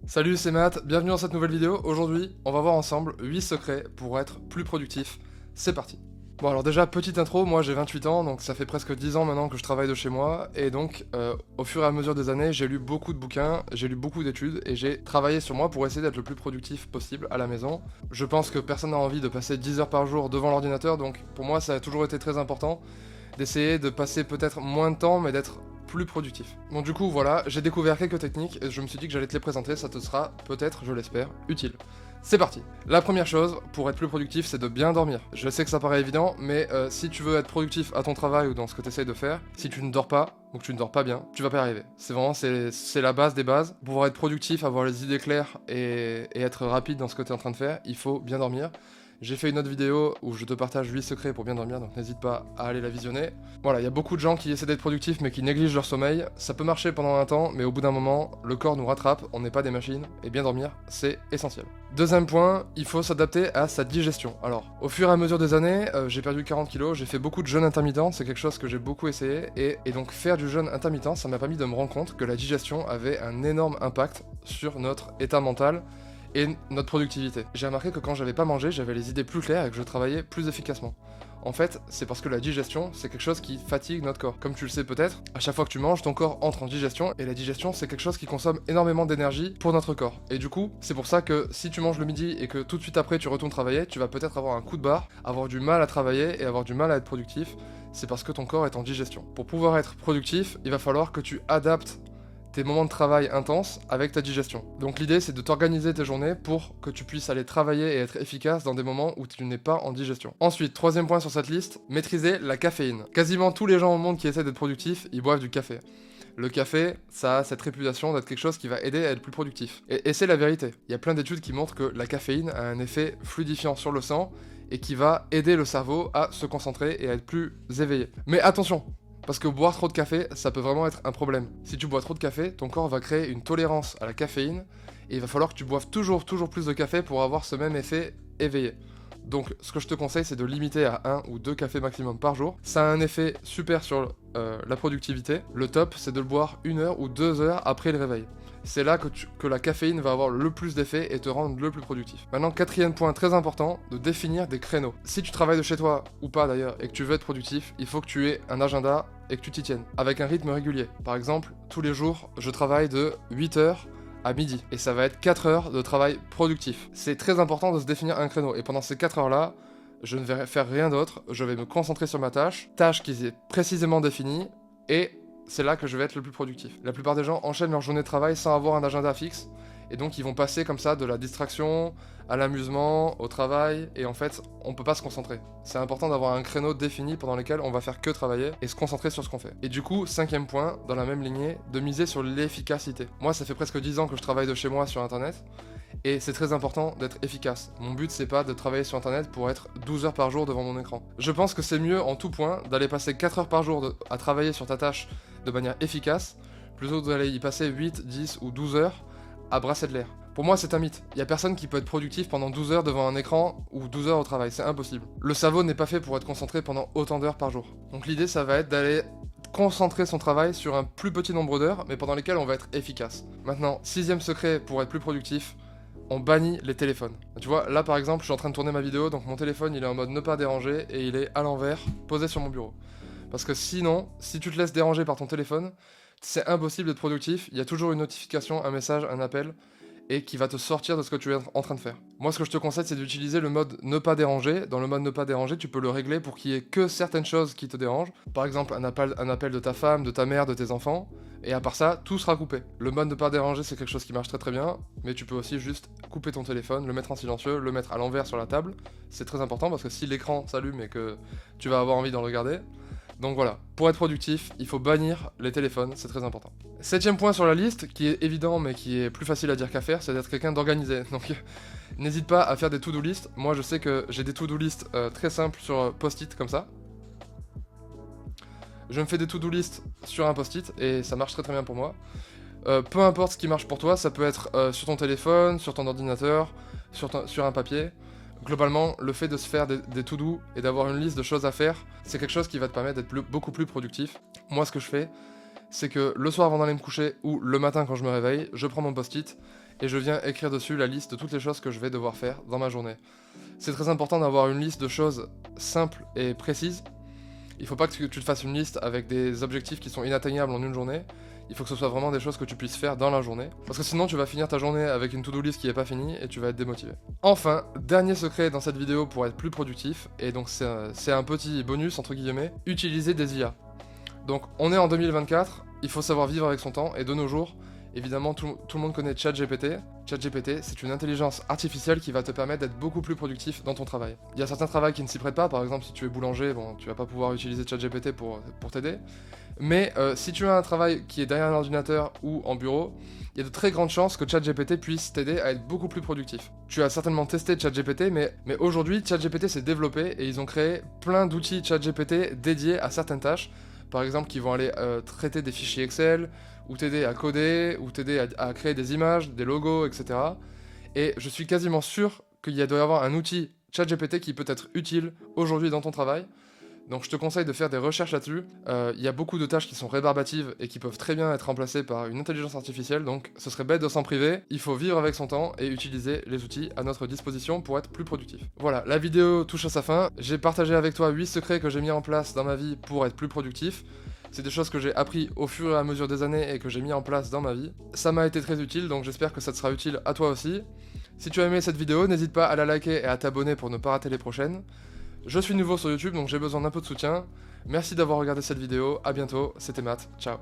Salut, c'est Matt, bienvenue dans cette nouvelle vidéo. Aujourd'hui, on va voir ensemble 8 secrets pour être plus productif. C'est parti. Bon alors déjà, petite intro, moi j'ai 28 ans, donc ça fait presque 10 ans maintenant que je travaille de chez moi, et donc au fur et à mesure des années, j'ai lu beaucoup de bouquins, j'ai lu beaucoup d'études, et j'ai travaillé sur moi pour essayer d'être le plus productif possible à la maison. Je pense que personne n'a envie de passer 10 heures par jour devant l'ordinateur, donc pour moi ça a toujours été très important d'essayer de passer peut-être moins de temps, mais d'être plus productif. Donc du coup voilà, j'ai découvert quelques techniques et je me suis dit que j'allais te les présenter, ça te sera peut-être, je l'espère, utile. C'est parti. La première chose pour être plus productif, c'est de bien dormir. Je sais que ça paraît évident, mais si tu veux être productif à ton travail ou dans ce que tu essayes de faire, si tu ne dors pas, ou que tu ne dors pas bien, tu vas pas y arriver. C'est vraiment, c'est la base des bases. Pour pouvoir être productif, avoir les idées claires et être rapide dans ce que tu es en train de faire, il faut bien dormir. J'ai fait une autre vidéo où je te partage 8 secrets pour bien dormir, donc n'hésite pas à aller la visionner. Voilà, il y a beaucoup de gens qui essaient d'être productifs mais qui négligent leur sommeil. Ça peut marcher pendant un temps, mais au bout d'un moment, le corps nous rattrape, on n'est pas des machines, et bien dormir, c'est essentiel. Deuxième point, il faut s'adapter à sa digestion. Alors, au fur et à mesure des années, j'ai perdu 40 kilos, j'ai fait beaucoup de jeûnes intermittents, c'est quelque chose que j'ai beaucoup essayé, et donc faire du jeûne intermittent, ça m'a permis de me rendre compte que la digestion avait un énorme impact sur notre état mental, et notre productivité. J'ai remarqué que quand j'avais pas mangé, j'avais les idées plus claires et que je travaillais plus efficacement. En fait, c'est parce que la digestion, c'est quelque chose qui fatigue notre corps. Comme tu le sais peut-être, à chaque fois que tu manges, ton corps entre en digestion, et la digestion, c'est quelque chose qui consomme énormément d'énergie pour notre corps. Et du coup, c'est pour ça que si tu manges le midi et que tout de suite après tu retournes travailler, tu vas peut-être avoir un coup de barre, avoir du mal à travailler et avoir du mal à être productif. C'est parce que ton corps est en digestion. Pour pouvoir être productif, il va falloir que tu adaptes tes moments de travail intenses avec ta digestion. Donc l'idée c'est de t'organiser tes journées pour que tu puisses aller travailler et être efficace dans des moments où tu n'es pas en digestion. Ensuite, troisième point sur cette liste, maîtriser la caféine. Quasiment tous les gens au monde qui essaient d'être productifs, ils boivent du café. Le café, ça a cette réputation d'être quelque chose qui va aider à être plus productif. Et c'est la vérité. Il y a plein d'études qui montrent que la caféine a un effet fluidifiant sur le sang et qui va aider le cerveau à se concentrer et à être plus éveillé. Mais attention, parce que boire trop de café, ça peut vraiment être un problème. Si tu bois trop de café, ton corps va créer une tolérance à la caféine, et il va falloir que tu boives toujours plus de café pour avoir ce même effet éveillé. Donc ce que je te conseille, c'est de limiter à 1 ou 2 cafés maximum par jour. Ça a un effet super sur la productivité. Le top, c'est de le boire 1 heure ou 2 heures après le réveil. C'est là que la caféine va avoir le plus d'effet et te rendre le plus productif. Maintenant, quatrième point très important, de définir des créneaux. Si tu travailles de chez toi, ou pas d'ailleurs, et que tu veux être productif, il faut que tu aies un agenda et que tu t'y tiennes, avec un rythme régulier. Par exemple, tous les jours, je travaille de 8h à midi, et ça va être 4 heures de travail productif. C'est très important de se définir un créneau, et pendant ces 4 heures-là, je ne vais faire rien d'autre, je vais me concentrer sur ma tâche qui est précisément définie, et c'est là que je vais être le plus productif. La plupart des gens enchaînent leur journée de travail sans avoir un agenda fixe, et donc ils vont passer comme ça de la distraction à l'amusement, au travail, et en fait, on peut pas se concentrer. C'est important d'avoir un créneau défini pendant lequel on va faire que travailler et se concentrer sur ce qu'on fait. Et du coup, cinquième point, dans la même lignée, de miser sur l'efficacité. Moi, ça fait presque 10 ans que je travaille de chez moi sur internet, et c'est très important d'être efficace. Mon but, c'est pas de travailler sur internet pour être 12 heures par jour devant mon écran. Je pense que c'est mieux en tout point d'aller passer 4 heures par jour à travailler sur ta tâche de manière efficace, plutôt que d'aller y passer 8, 10 ou 12 heures à brasser de l'air. Pour moi, c'est un mythe. Il y a personne qui peut être productif pendant 12 heures devant un écran ou 12 heures au travail, c'est impossible. Le cerveau n'est pas fait pour être concentré pendant autant d'heures par jour. Donc l'idée, ça va être d'aller concentrer son travail sur un plus petit nombre d'heures, mais pendant lesquelles on va être efficace. Maintenant, sixième secret pour être plus productif, on bannit les téléphones. Tu vois, là par exemple, je suis en train de tourner ma vidéo, donc mon téléphone il est en mode ne pas déranger et il est à l'envers, posé sur mon bureau. Parce que sinon, si tu te laisses déranger par ton téléphone, c'est impossible d'être productif, il y a toujours une notification, un message, un appel, et qui va te sortir de ce que tu es en train de faire. Moi, ce que je te conseille, c'est d'utiliser le mode ne pas déranger. Dans le mode ne pas déranger, tu peux le régler pour qu'il y ait que certaines choses qui te dérangent. Par exemple, un appel de ta femme, de ta mère, de tes enfants. Et à part ça, tout sera coupé. Le mode ne pas déranger, c'est quelque chose qui marche très bien, mais tu peux aussi juste couper ton téléphone, le mettre en silencieux, le mettre à l'envers sur la table. C'est très important parce que si l'écran s'allume et que tu vas avoir envie d'en regarder, donc voilà, pour être productif, il faut bannir les téléphones, c'est très important. Septième point sur la liste, qui est évident mais qui est plus facile à dire qu'à faire, c'est d'être quelqu'un d'organisé. Donc n'hésite pas à faire des to-do list. Moi je sais que j'ai des to-do list très simples sur post-it comme ça. Je me fais des to-do list sur un post-it et ça marche très bien pour moi. Peu importe ce qui marche pour toi, ça peut être sur ton téléphone, sur ton ordinateur, sur un papier. Globalement, le fait de se faire des to-do et d'avoir une liste de choses à faire, c'est quelque chose qui va te permettre d'être beaucoup plus productif. Moi, ce que je fais, c'est que le soir avant d'aller me coucher ou le matin quand je me réveille, je prends mon post-it et je viens écrire dessus la liste de toutes les choses que je vais devoir faire dans ma journée. C'est très important d'avoir une liste de choses simples et précises. Il faut pas que tu te fasses une liste avec des objectifs qui sont inatteignables en une journée. Il faut que ce soit vraiment des choses que tu puisses faire dans la journée. Parce que sinon, tu vas finir ta journée avec une to-do list qui est pas finie et tu vas être démotivé. Enfin, dernier secret dans cette vidéo pour être plus productif, et donc c'est un petit bonus entre guillemets, utiliser des IA. Donc on est en 2024, il faut savoir vivre avec son temps, et de nos jours, évidemment tout le monde connaît ChatGPT. ChatGPT, c'est une intelligence artificielle qui va te permettre d'être beaucoup plus productif dans ton travail. Il y a certains travails qui ne s'y prêtent pas, par exemple si tu es boulanger, bon, tu vas pas pouvoir utiliser ChatGPT pour t'aider. Mais si tu as un travail qui est derrière un ordinateur ou en bureau, il y a de très grandes chances que ChatGPT puisse t'aider à être beaucoup plus productif. Tu as certainement testé ChatGPT, mais aujourd'hui, ChatGPT s'est développé et ils ont créé plein d'outils ChatGPT dédiés à certaines tâches. Par exemple, qui vont aller traiter des fichiers Excel, ou t'aider à coder, ou t'aider à créer des images, des logos, etc. Et je suis quasiment sûr doit y avoir un outil ChatGPT qui peut être utile aujourd'hui dans ton travail. Donc je te conseille de faire des recherches là-dessus. Il y a beaucoup de tâches qui sont rébarbatives et qui peuvent très bien être remplacées par une intelligence artificielle, donc ce serait bête de s'en priver. Il faut vivre avec son temps et utiliser les outils à notre disposition pour être plus productif. Voilà, la vidéo touche à sa fin. J'ai partagé avec toi 8 secrets que j'ai mis en place dans ma vie pour être plus productif. C'est des choses que j'ai appris au fur et à mesure des années et que j'ai mis en place dans ma vie. Ça m'a été très utile, donc j'espère que ça te sera utile à toi aussi. Si tu as aimé cette vidéo, n'hésite pas à la liker et à t'abonner pour ne pas rater les prochaines. Je suis nouveau sur YouTube, donc j'ai besoin d'un peu de soutien. Merci d'avoir regardé cette vidéo, à bientôt, c'était Matt, ciao.